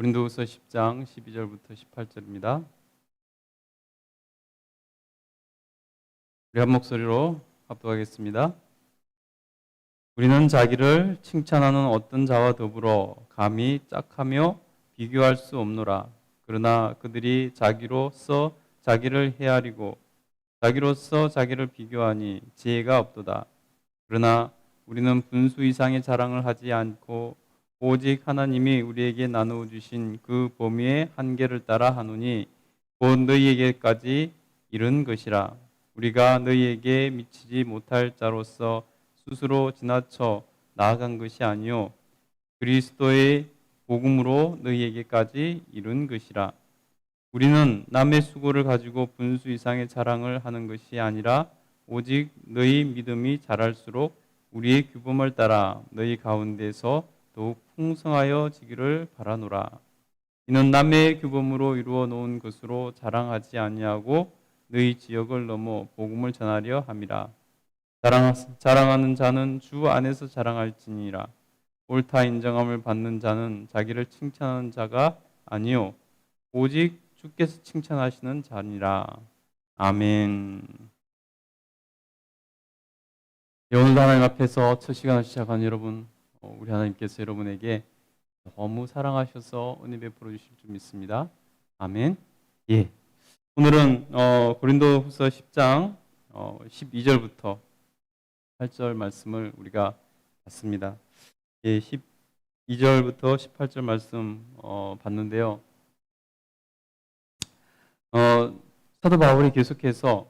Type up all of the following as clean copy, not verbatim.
고린도후서 10장 12절부터 18절입니다. 우리 한 목소리로 합독하겠습니다. 우리는 자기를 칭찬하는 어떤 자와 더불어 감히 짝하며 비교할 수 없노라. 그러나 그들이 자기로서 자기를 헤아리고 자기로서 자기를 비교하니 지혜가 없도다. 그러나 우리는 분수 이상의 자랑을 하지 않고 오직 하나님이 우리에게 나누어 주신 그 범위의 한계를 따라 하노니 곧 너희에게까지 이른 것이라. 우리가 너희에게 미치지 못할 자로서 스스로 지나쳐 나아간 것이 아니요 그리스도의 복음으로 너희에게까지 이른 것이라. 우리는 남의 수고를 가지고 분수 이상의 자랑을 하는 것이 아니라 오직 너희 믿음이 자랄수록 우리의 규범을 따라 너희 가운데서 더욱 풍성하여 지기를 바라노라. 이는 남의 규범으로 이루어 놓은 것으로 자랑하지 아니하고 너희 지역을 넘어 복음을 전하려 함이라. 자랑하는 자는 주 안에서 자랑할지니라. 옳다 인정함을 받는 자는 자기를 칭찬하는 자가 아니요 오직 주께서 칭찬하시는 자니라. 아멘. 오늘도 하나님 앞에서 첫 시간을 시작한 여러분, 우리 하나님께서 여러분에게 너무 사랑하셔서 은혜 베풀어 주실 줄 믿습니다. 아멘. 예. 오늘은 고린도후서 10장 12절부터 8절 말씀을 우리가 봤습니다. 예, 12절부터 18절 말씀 봤는데요. 사도 바울이 계속해서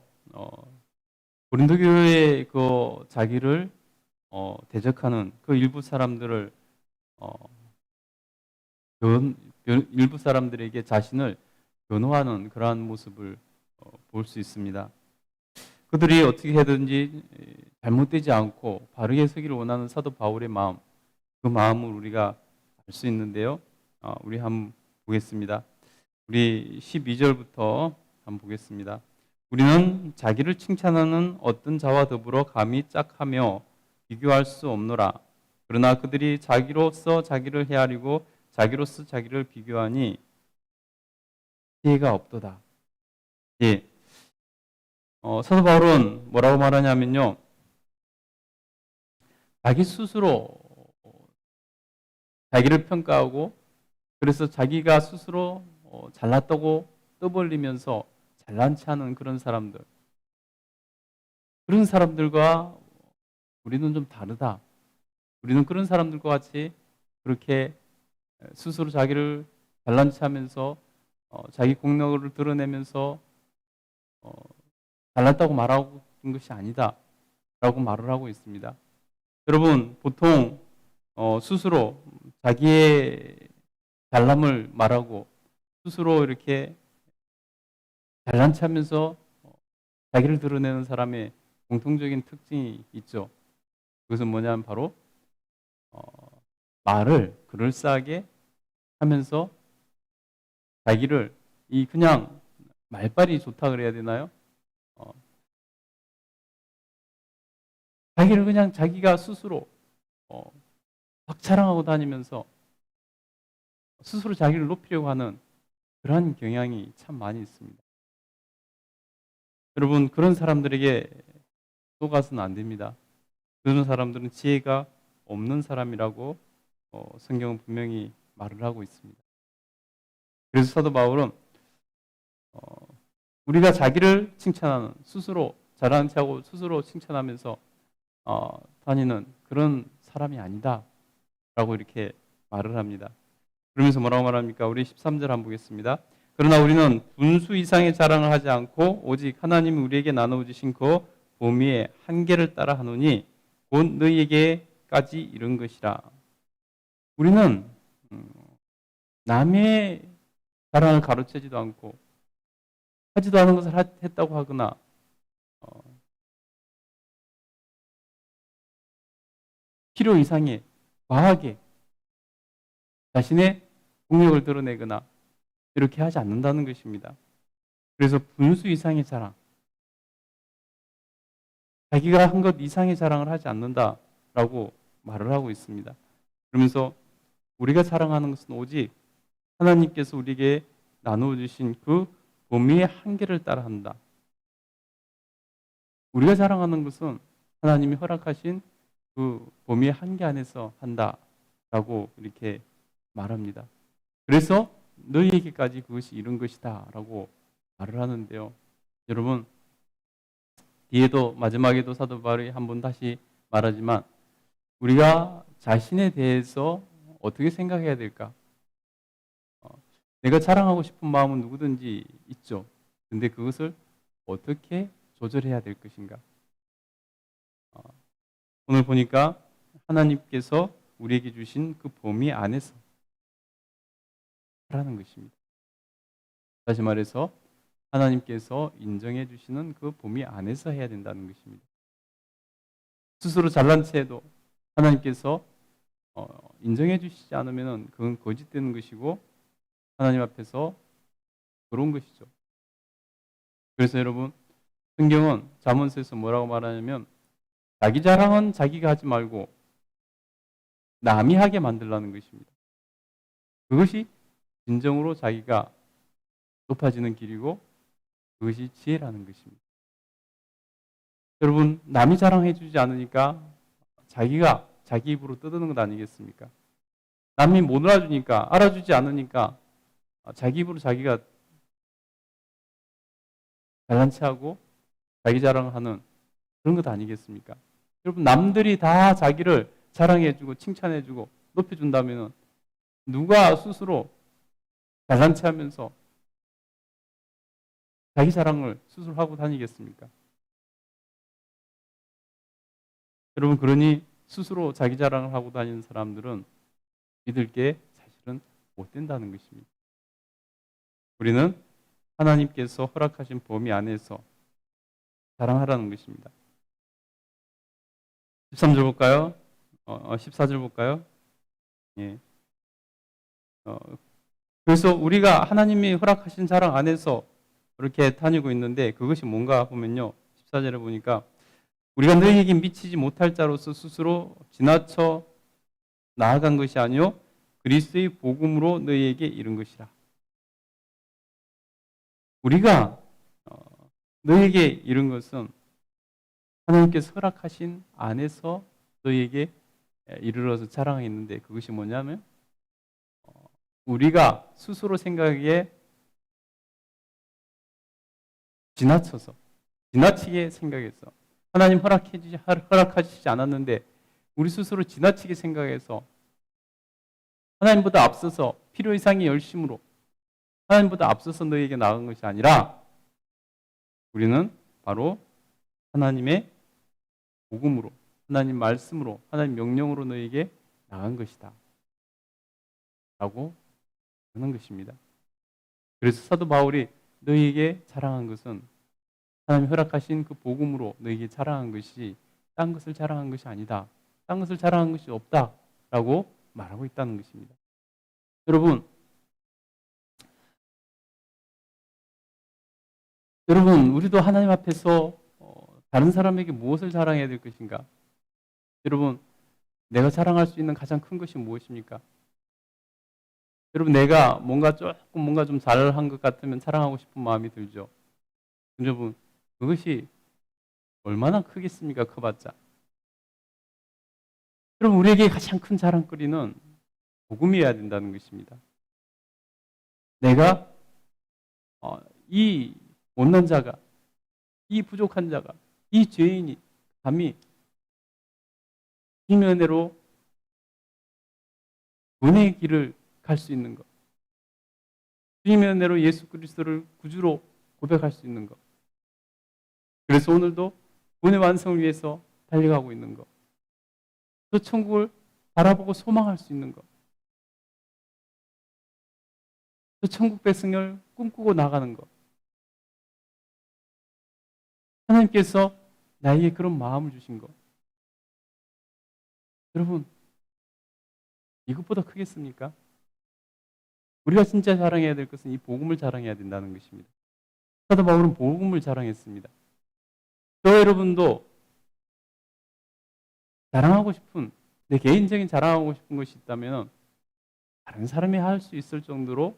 고린도 교회의 그 자기를 대적하는 그 일부 사람들을 일부 사람들에게 자신을 변호하는 그러한 모습을 볼 수 있습니다. 그들이 어떻게 해든지 잘못되지 않고 바르게 서기를 원하는 사도 바울의 마음, 그 마음을 우리가 알 수 있는데요. 우리 한번 보겠습니다. 우리 12절부터 한번 보겠습니다. 우리는 자기를 칭찬하는 어떤 자와 더불어 감히 짝하며 비교할 수 없노라. 그러나 그들이 자기로서 자기를 헤아리고 자기로서 자기를 비교하니 지혜가 없도다. 예. 사도 바울은 뭐라고 말하냐면요. 자기 스스로 자기를 평가하고 그래서 자기가 스스로 잘났다고 떠벌리면서 잘난 체하는 그런 사람들. 그런 사람들과 우리는 좀 다르다. 우리는 그런 사람들과 같이 그렇게 스스로 자기를 잘난 체하면서 자기 공력을 드러내면서 잘났다고 말하고 있는 것이 아니다 라고 말을 하고 있습니다. 여러분 보통 스스로 자기의 잘남을 말하고 스스로 이렇게 잘난 체하면서 자기를 드러내는 사람의 공통적인 특징이 있죠. 그것은 뭐냐면 바로 말을 그럴싸하게 하면서 자기를 그냥 말빨이 좋다 그래야 되나요? 자기를 그냥 자기가 스스로 막 자랑하고 다니면서 스스로 자기를 높이려고 하는 그러한 경향이 참 많이 있습니다. 여러분 그런 사람들에게 속아서는 안 됩니다. 그런 사람들은 지혜가 없는 사람이라고 성경은 분명히 말을 하고 있습니다. 그래서 사도 바울은 우리가 자기를 칭찬하는 스스로 잘하는 체하고 스스로 칭찬하면서 다니는 그런 사람이 아니다 라고 이렇게 말을 합니다. 그러면서 뭐라고 말합니까? 우리 13절 한번 보겠습니다. 그러나 우리는 분수 이상의 자랑을 하지 않고 오직 하나님이 우리에게 나누어 주신 그 범위의 한계를 따라 하노니 곧 너희에게까지 이른 것이라. 우리는 남의 자랑을 가로채지도 않고 하지도 않은 것을 했다고 하거나 필요 이상의 과하게 자신의 공력을 드러내거나 이렇게 하지 않는다는 것입니다. 그래서 분수 이상의 자랑, 자기가 한 것 이상의 자랑을 하지 않는다라고 말을 하고 있습니다. 그러면서 우리가 자랑하는 것은 오직 하나님께서 우리에게 나누어 주신 그 범위의 한계를 따라한다. 우리가 자랑하는 것은 하나님이 허락하신 그 범위의 한계 안에서 한다라고 이렇게 말합니다. 그래서 너희에게까지 그것이 이른 것이다라고 말을 하는데요. 여러분, 뒤에도 마지막에도 사도 바울이 한번 다시 말하지만 우리가 자신에 대해서 어떻게 생각해야 될까? 내가 자랑하고 싶은 마음은 누구든지 있죠. 근데 그것을 어떻게 조절해야 될 것인가? 오늘 보니까 하나님께서 우리에게 주신 그 범위 안에서 하라는 것입니다. 다시 말해서 하나님께서 인정해 주시는 그 범위 안에서 해야 된다는 것입니다. 스스로 잘난 체해도 하나님께서 인정해 주시지 않으면 그건 거짓되는 것이고 하나님 앞에서 그런 것이죠. 그래서 여러분, 성경은 잠언서에서 뭐라고 말하냐면 자기 자랑은 자기가 하지 말고 남이 하게 만들라는 것입니다. 그것이 진정으로 자기가 높아지는 길이고 그것이 지혜라는 것입니다. 여러분, 남이 자랑해 주지 않으니까 자기가 자기 입으로 떠드는 것 아니겠습니까? 남이 못 알아주니까, 알아주지 않으니까 자기 입으로 자기가 잘난 체하고 자기 자랑을 하는 그런 것 아니겠습니까? 여러분, 남들이 다 자기를 자랑해주고 칭찬해주고 높여준다면 누가 스스로 잘난 체하면서 자기 자랑을 스스로 하고 다니겠습니까? 여러분, 그러니 스스로 자기 자랑을 하고 다니는 사람들은 믿을 게 사실은 못 된다는 것입니다. 우리는 하나님께서 허락하신 범위 안에서 자랑하라는 것입니다. 13절 볼까요? 14절 볼까요? 예. 그래서 우리가 하나님이 허락하신 자랑 안에서 그렇게 다니고 있는데 그것이 뭔가 보면요. 14절에 보니까 우리가 너희에게 미치지 못할 자로서 스스로 지나쳐 나아간 것이 아니요 그리스도의 복음으로 너희에게 이른 것이라. 우리가 너희에게 이른 것은 하나님께서 허락하신 안에서 너희에게 이르러서 자랑했는데 그것이 뭐냐면 우리가 스스로 생각하기에 지나치게 생각해서 하나님 허락하시지 않았는데 우리 스스로 지나치게 생각해서 하나님보다 앞서서 필요 이상의 열심으로 하나님보다 앞서서 너희에게 나아간 것이 아니라 우리는 바로 하나님의 복음으로 하나님 말씀으로 하나님 명령으로 너희에게 나간 것이다 라고 하는 것입니다. 그래서 사도 바울이 너희에게 자랑한 것은 하나님 허락하신 그 복음으로 너희에게 자랑한 것이 딴 것을 자랑한 것이 아니다. 딴 것을 자랑한 것이 없다라고 말하고 있다는 것입니다. 여러분 우리도 하나님 앞에서 다른 사람에게 무엇을 자랑해야 될 것인가? 여러분 내가 자랑할 수 있는 가장 큰 것이 무엇입니까? 여러분 내가 뭔가 좀 잘한 것 같으면 자랑하고 싶은 마음이 들죠. 여러분 그것이 얼마나 크겠습니까? 커봤자. 여러분 우리에게 가장 큰 자랑거리는 복음이어야 된다는 것입니다. 내가 이 못난 자가, 이 부족한 자가, 이 죄인이 감히 주님의 은혜로 은혜의 길을 갈 수 있는 것, 주님의 은혜로 예수 그리스도를 구주로 고백할 수 있는 것, 그래서 오늘도 은혜 완성을 위해서 달려가고 있는 것, 그 천국을 바라보고 소망할 수 있는 것, 그 천국 백성을 꿈꾸고 나가는 것, 하나님께서 나에게 그런 마음을 주신 것, 여러분 이것보다 크겠습니까? 우리가 진짜 자랑해야 될 것은 이 복음을 자랑해야 된다는 것입니다. 사도 바울은 복음을 자랑했습니다. 저 여러분도 자랑하고 싶은 내 개인적인 자랑하고 싶은 것이 있다면 다른 사람이 할 수 있을 정도로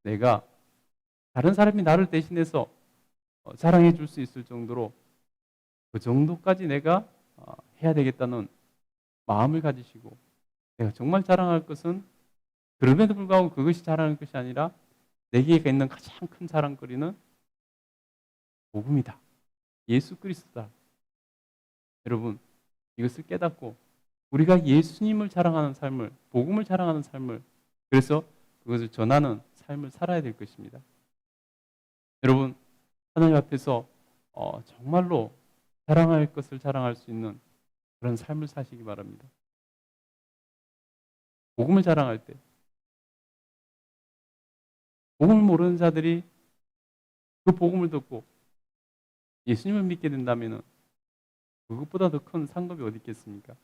내가 다른 사람이 나를 대신해서 자랑해 줄 수 있을 정도로 그 정도까지 내가 해야 되겠다는 마음을 가지시고 내가 정말 자랑할 것은 그럼에도 불구하고 그것이 자랑할 것이 아니라 내게 있는 가장 큰 자랑거리는 복음이다. 예수 그리스도다. 여러분 이것을 깨닫고 우리가 예수님을 자랑하는 삶을 복음을 자랑하는 삶을 그래서 그것을 전하는 삶을 살아야 될 것입니다. 여러분 하나님 앞에서 정말로 자랑할 것을 자랑할 수 있는 그런 삶을 사시기 바랍니다. 복음을 자랑할 때 복음을 모르는 자들이 그 복음을 듣고 예수님을 믿게 된다면 그것보다 더 큰 상급이 어디 있겠습니까?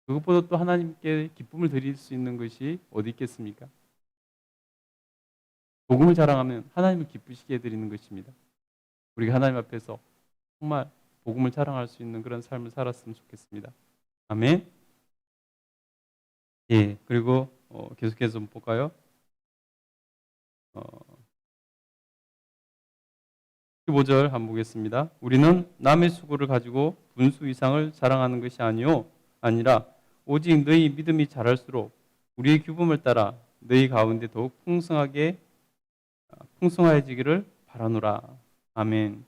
그것보다 또 하나님께 기쁨을 드릴 수 있는 것이 어디 있겠습니까? 복음을 자랑하면 하나님을 기쁘시게 해드리는 것입니다. 우리가 하나님 앞에서 정말 복음을 자랑할 수 있는 그런 삶을 살았으면 좋겠습니다. 아멘. 예, 그리고 계속해서 좀 볼까요? 15절 한번 보겠습니다. 우리는 남의 수고를 가지고 분수 이상을 자랑하는 것이 아니라 오직 너희 믿음이 자랄수록 우리의 규범을 따라 너희 가운데 더욱 풍성해지기를 바라노라. 아멘.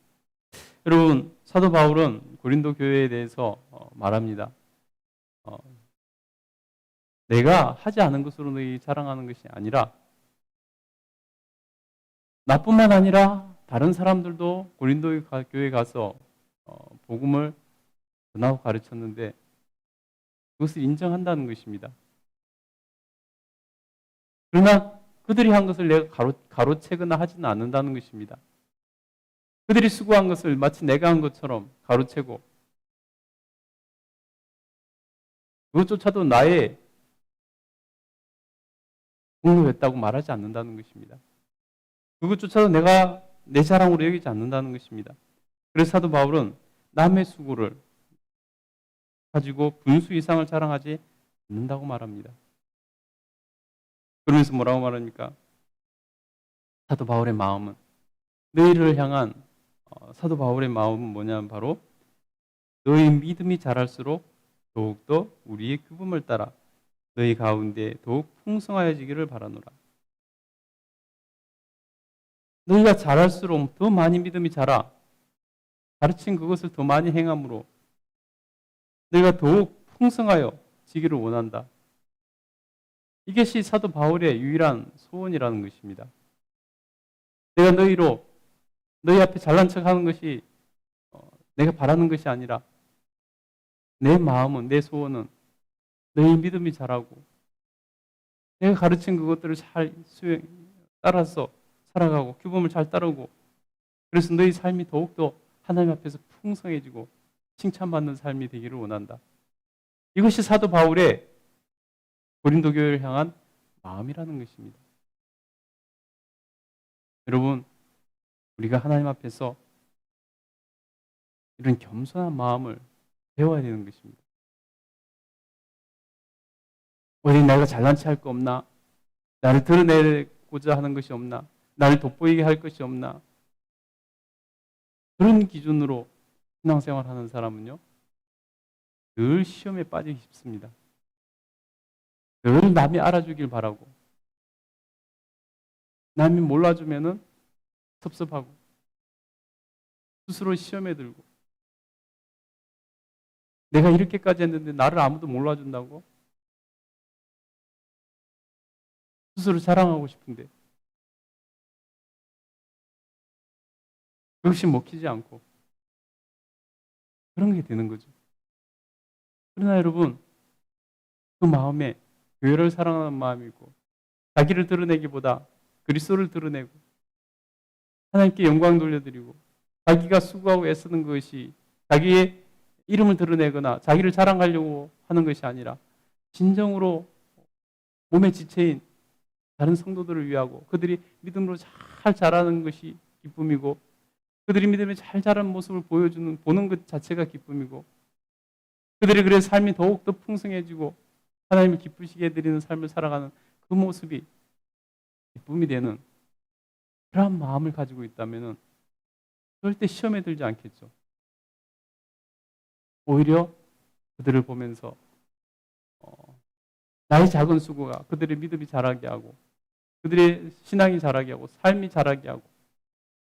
여러분 사도 바울은 고린도 교회에 대해서 말합니다. 내가 하지 않은 것으로 너희 자랑하는 것이 아니라 나뿐만 아니라 다른 사람들도 고린도 교회에 가서 복음을 전하고 가르쳤는데 그것을 인정한다는 것입니다. 그러나 그들이 한 것을 내가 가로채거나 하지는 않는다는 것입니다. 그들이 수고한 것을 마치 내가 한 것처럼 가로채고 그것조차도 나의 공로였다고 말하지 않는다는 것입니다. 그것조차도 내가 내 자랑으로 여기지 않는다는 것입니다. 그래서 사도 바울은 남의 수고를 가지고 분수 이상을 자랑하지 않는다고 말합니다. 그러면서 뭐라고 말합니까? 사도 바울의 마음은 너희를 향한 사도 바울의 마음은 뭐냐면 바로 너희 믿음이 자랄수록 더욱더 우리의 규범을 따라 너희 가운데 더욱 풍성하여지기를 바라노라. 너희가 자랄수록 더 많이 믿음이 자라 가르친 그것을 더 많이 행함으로 너희가 더욱 풍성하여 지기를 원한다. 이것이 사도 바울의 유일한 소원이라는 것입니다. 내가 너희 앞에 잘난 척하는 것이 내가 바라는 것이 아니라 내 마음은 내 소원은 너희 믿음이 자라고 내가 가르친 그것들을 잘 따라서 살아가고 규범을 잘 따르고 그래서 너희 삶이 더욱더 하나님 앞에서 풍성해지고 칭찬받는 삶이 되기를 원한다. 이것이 사도 바울의 고린도 교회를 향한 마음이라는 것입니다. 여러분 우리가 하나님 앞에서 이런 겸손한 마음을 배워야 되는 것입니다. 어디 내가 잘난 체 할 거 없나? 나를 드러내고자 하는 것이 없나? 나를 돋보이게 할 것이 없나? 그런 기준으로 신앙생활하는 사람은요 늘 시험에 빠지기 쉽습니다. 늘 남이 알아주길 바라고 남이 몰라주면은 섭섭하고 스스로 시험에 들고 내가 이렇게까지 했는데 나를 아무도 몰라준다고 스스로 자랑하고 싶은데 그것이 먹히지 않고 그런 게 되는 거죠. 그러나 여러분 그 마음에 교회를 사랑하는 마음이고 자기를 드러내기보다 그리스도를 드러내고 하나님께 영광 돌려드리고 자기가 수고하고 애쓰는 것이 자기의 이름을 드러내거나 자기를 자랑하려고 하는 것이 아니라 진정으로 몸의 지체인 다른 성도들을 위하고 그들이 믿음으로 잘 자라는 것이 기쁨이고 그들이 믿음에 잘 자라는 모습을 보는 것 자체가 기쁨이고 그들이 그래서 삶이 더욱더 풍성해지고 하나님을 기쁘시게 해드리는 삶을 살아가는 그 모습이 기쁨이 되는 그러한 마음을 가지고 있다면 절대 시험에 들지 않겠죠. 오히려 그들을 보면서 나의 작은 수고가 그들의 믿음이 자라게 하고 그들의 신앙이 자라게 하고 삶이 자라게 하고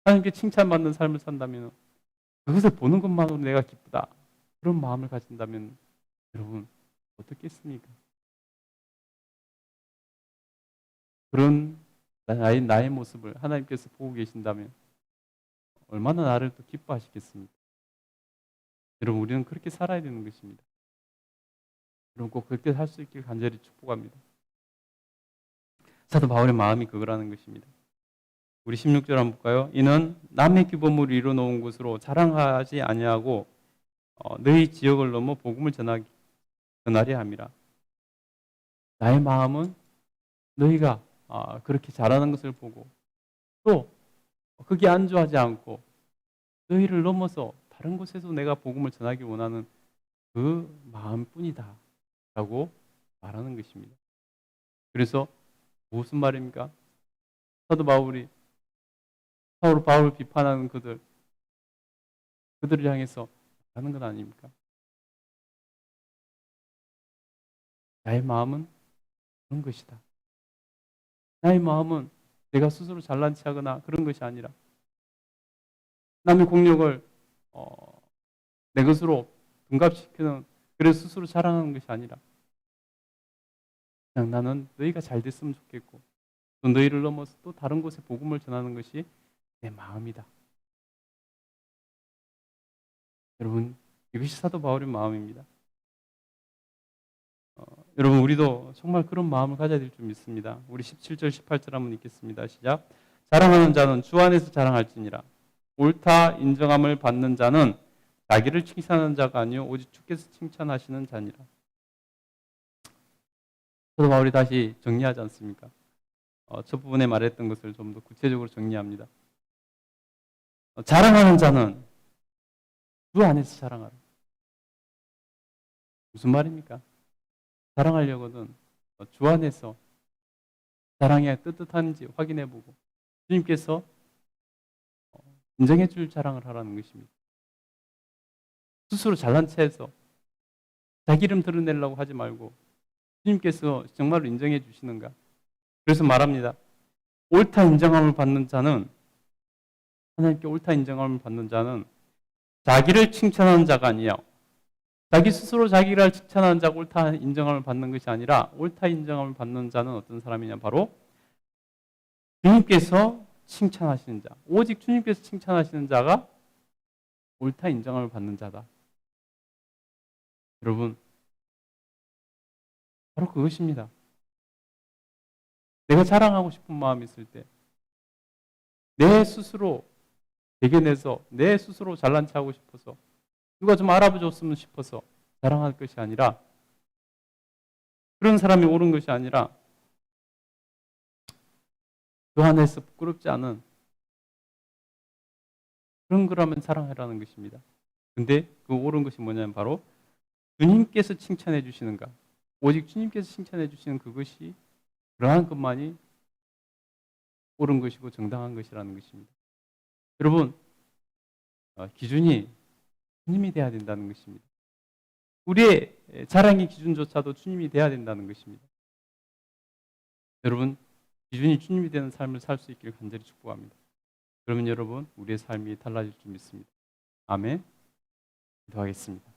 하나님께 칭찬받는 삶을 산다면 그것을 보는 것만으로 내가 기쁘다. 그런 마음을 가진다면 여러분 어떻겠습니까? 그런 나의 모습을 하나님께서 보고 계신다면 얼마나 나를 또 기뻐하시겠습니까? 여러분 우리는 그렇게 살아야 되는 것입니다. 여러분 꼭 그렇게 살 수 있길 간절히 축복합니다. 사도 바울의 마음이 그거라는 것입니다. 우리 16절 한번 볼까요? 이는 남의 규범을 이루어놓은 곳으로 자랑하지 아니하고 너희 지역을 넘어 복음을 전하려 함이라. 나의 마음은 너희가 그렇게 잘하는 것을 보고 또 거기에 안주하지 않고 너희를 넘어서 다른 곳에서 내가 복음을 전하기 원하는 그 마음뿐이다 라고 말하는 것입니다. 그래서 무슨 말입니까? 사도 바울이 바울을 비판하는 그들을 향해서 하는 것 아닙니까? 나의 마음은 그런 것이다. 나의 마음은 내가 스스로 잘난 체하거나 그런 것이 아니라 남의 공력을 내 것으로 둔갑시키는 그래서 스스로 자랑하는 것이 아니라 그냥 나는 너희가 잘 됐으면 좋겠고 또 너희를 넘어서 또 다른 곳에 복음을 전하는 것이 내 마음이다. 여러분 이것이 사도 바울의 마음입니다. 여러분 우리도 정말 그런 마음을 가져야 될 줄 믿습니다. 우리 17절 18절 한번 읽겠습니다. 시작. 자랑하는 자는 주 안에서 자랑할지니라. 옳다 인정함을 받는 자는 자기를 칭찬하는 자가 아니요 오직 주께서 칭찬하시는 자니라. 사도 바울이 다시 정리하지 않습니까? 첫 부분에 말했던 것을 좀 더 구체적으로 정리합니다. 자랑하는 자는 주 안에서 자랑하라. 무슨 말입니까? 자랑하려거든 주 안에서 자랑이 뜨뜻한지 확인해보고 주님께서 인정해 줄 자랑을 하라는 것입니다. 스스로 잘난 체해서 자기 이름 드러내려고 하지 말고 주님께서 정말로 인정해 주시는가? 그래서 말합니다. 옳다 인정함을 받는 자는 하나님께 옳다 인정함을 받는 자는 자기를 칭찬하는 자가 아니요 자기 스스로 자기를 칭찬하는 자가 옳다 인정함을 받는 것이 아니라 옳다 인정함을 받는 자는 어떤 사람이냐 바로 주님께서 칭찬하시는 자 오직 주님께서 칭찬하시는 자가 옳다 인정함을 받는 자다. 여러분 바로 그것입니다. 내가 자랑하고 싶은 마음이 있을 때 내 스스로 대견해서 내 스스로 잘난 체하고 싶어서 누가 좀 알아봐줬으면 싶어서 자랑할 것이 아니라 그런 사람이 옳은 것이 아니라 그 안에서 부끄럽지 않은 그런 거라면 자랑하라는 것입니다. 근데 그 옳은 것이 뭐냐면 바로 주님께서 칭찬해 주시는가 오직 주님께서 칭찬해 주시는 그것이 그러한 것만이 옳은 것이고 정당한 것이라는 것입니다. 여러분 기준이 주님이 돼야 된다는 것입니다. 우리의 자랑의 기준조차도 주님이 돼야 된다는 것입니다. 여러분 기준이 주님이 되는 삶을 살 수 있기를 간절히 축복합니다. 그러면 여러분 우리의 삶이 달라질 줄 믿습니다. 아멘. 기도하겠습니다.